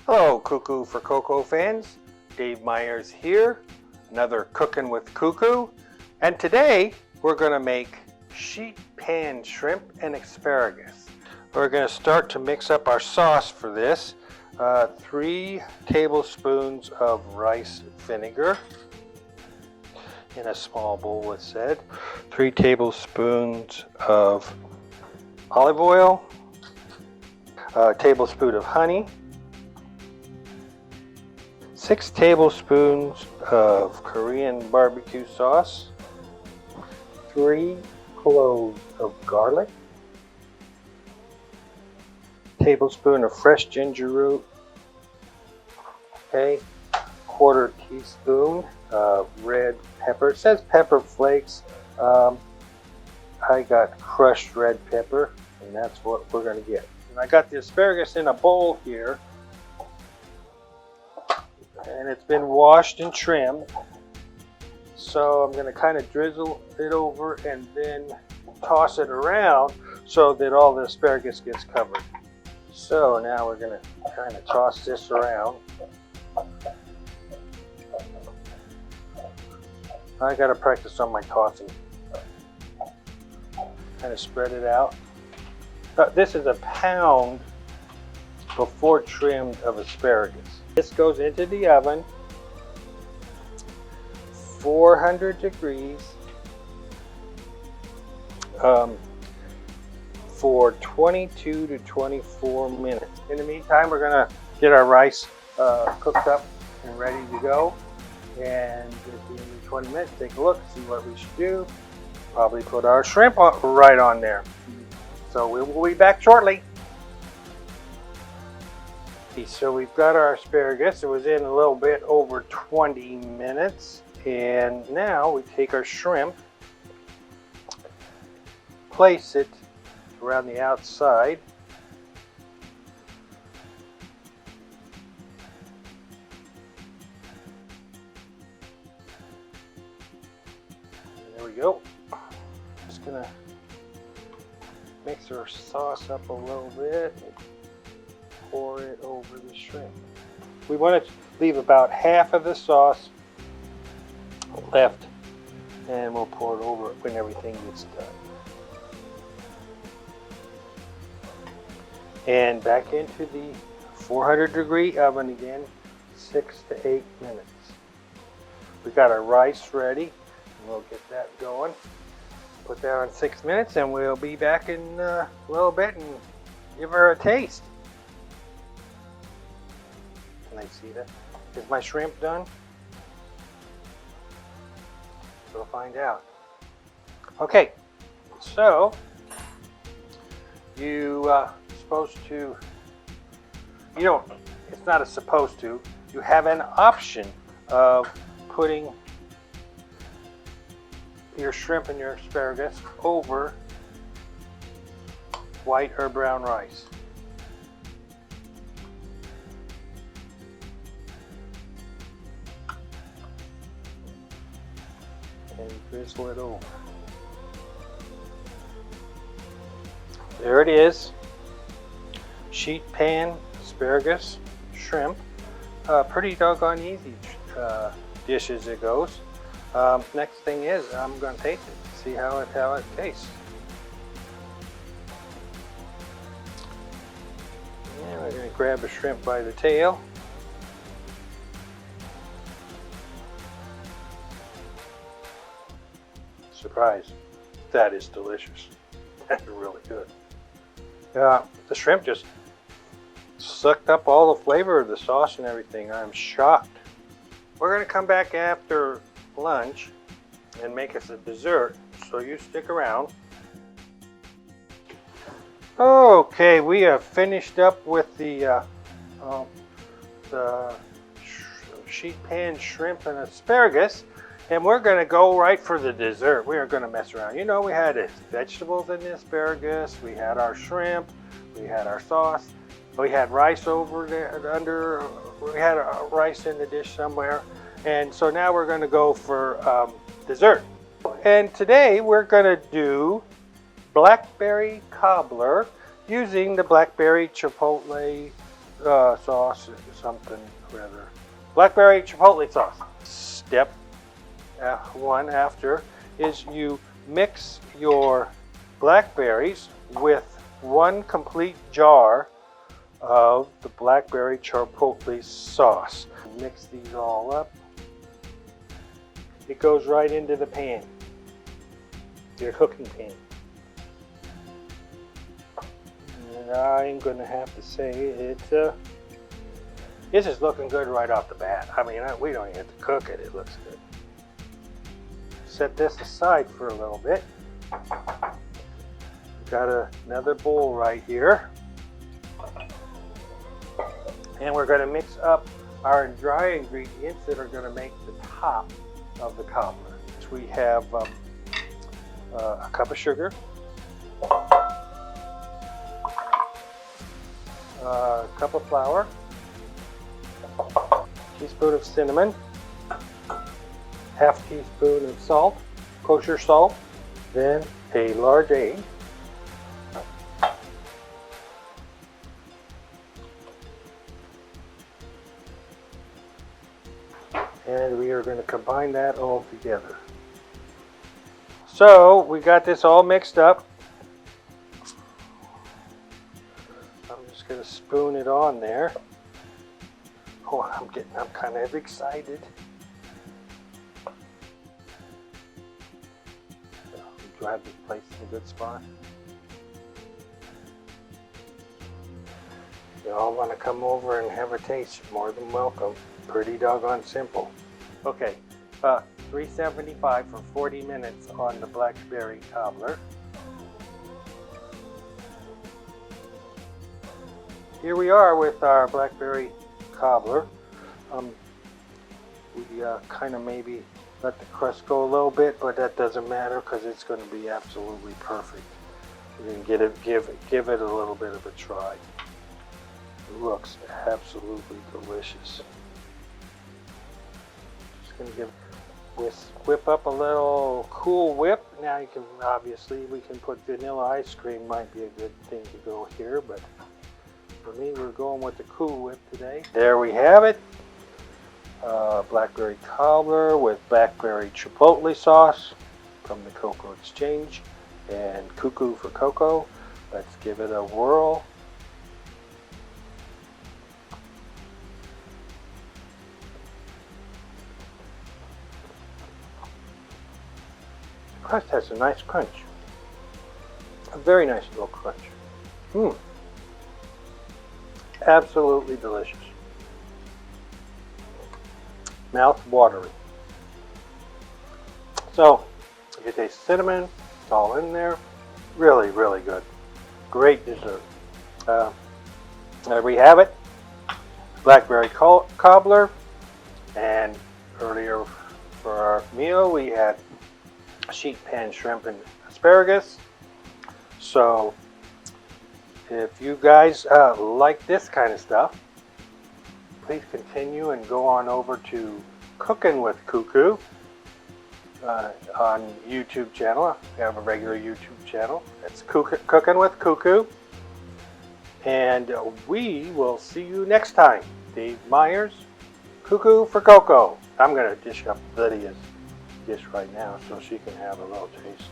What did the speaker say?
Hello, KooKoo for KooKoo fans. Dave Myers here, another Cooking with KooKoo. And today we're going to make sheet pan shrimp and asparagus. We're going to start to mix up our sauce for this. 3 tablespoons of rice vinegar in a small bowl, it said. 3 tablespoons of olive oil, a tablespoon of honey, 6 tablespoons of Korean barbecue sauce, 3 cloves of garlic, tablespoon of fresh ginger root, okay, 1/4 teaspoon of red pepper. It says pepper flakes. I got crushed red pepper, and that's what we're going to get. And I got the asparagus in a bowl here, and it's been washed and trimmed. So I'm going to kind of drizzle it over and then toss it around so that all the asparagus gets covered. So now we're going to kind of toss this around. I got to practice on my tossing. Kind of spread it out. This is a pound before trimmed of asparagus. This goes into the oven, 400 degrees, for 22 to 24 minutes. In the meantime, we're gonna get our rice cooked up and ready to go. And at the end of 20 minutes, take a look, see what we should do. Probably put our shrimp right on there. So we will be back shortly. So we've got our asparagus. It was in a little bit over 20 minutes. And now we take our shrimp, place it around the outside. And there we go. Just gonna mix our sauce up a little bit. Pour it over the shrimp. We want to leave about half of the sauce left, and we'll pour it over when everything gets done. And back into the 400-degree oven again, 6 to 8 minutes. We got our rice ready, and we'll get that going. Put that on 6 minutes, and we'll be back in a little bit and give her a taste. Can I see that? Is my shrimp done? We'll find out. Okay, so it's not a supposed to, you have an option of putting your shrimp and your asparagus over white or brown rice. And drizzle it over. There it is. Sheet pan asparagus shrimp. Pretty doggone easy dish as it goes. Next thing is I'm going to taste it. See how it tastes. And we're going to grab the shrimp by the tail. Surprise, that is delicious. That's really good. The shrimp just sucked up all the flavor of the sauce and everything. I'm shocked. We're going to come back after lunch and make us a dessert, so you stick around. Okay, we have finished up with the sheet pan shrimp and asparagus. And we're going to go right for the dessert. We are going to mess around. You know, we had vegetables in the asparagus, we had our shrimp, we had our sauce, we had rice over there we had rice in the dish somewhere. And so now we're going to go for dessert. And today we're going to do Blackberry Cobbler using the Blackberry Chipotle sauce, something rather. Blackberry chipotle sauce. Step one after is you mix your blackberries with 1 complete jar of the blackberry chipotle sauce. Mix these all up. It goes right into the pan, your cooking pan. And I'm going to have to say this is looking good right off the bat. I mean, we don't even have to cook it. It looks good. Set this aside for a little bit. Got another bowl right here. And we're going to mix up our dry ingredients that are going to make the top of the cobbler. So we have a cup of sugar, a cup of flour, a teaspoon of cinnamon, half teaspoon of salt, kosher salt, then a large egg, and we are going to combine that all together. So we got this all mixed up. I'm just going to spoon it on there. Oh, I'm kind of excited. Do I have this place in a good spot? You all want to come over and have a taste, you're more than welcome. Pretty doggone simple. Okay, $3.75 for 40 minutes on the Blackberry Cobbler. Here we are with our Blackberry Cobbler. We kind of maybe let the crust go a little bit, but that doesn't matter because it's going to be absolutely perfect. We're going to give it a little bit of a try. It looks absolutely delicious. Just going to whip up a little Cool Whip. Now you can we can put vanilla ice cream. Might be a good thing to go here, but for me, we're going with the Cool Whip today. There we have it. Blackberry Cobbler with blackberry chipotle sauce from the KooKoo Exchange and KooKoo for Cocoa. Let's give it a whirl. The crust has a nice crunch. A very nice little crunch. Absolutely delicious. Mouth-watering. So, you taste cinnamon, it's all in there. Really, really good. Great dessert. There we have it. Blackberry Cobbler. And earlier for our meal, we had sheet pan shrimp and asparagus. So, if you guys like this kind of stuff, please continue and go on over to Cooking with KooKoo on YouTube channel. We have a regular YouTube channel. That's Cooking with KooKoo. And we will see you next time. Dave Myers, KooKoo for Cocoa. I'm going to dish up Lydia's dish right now so she can have a little taste.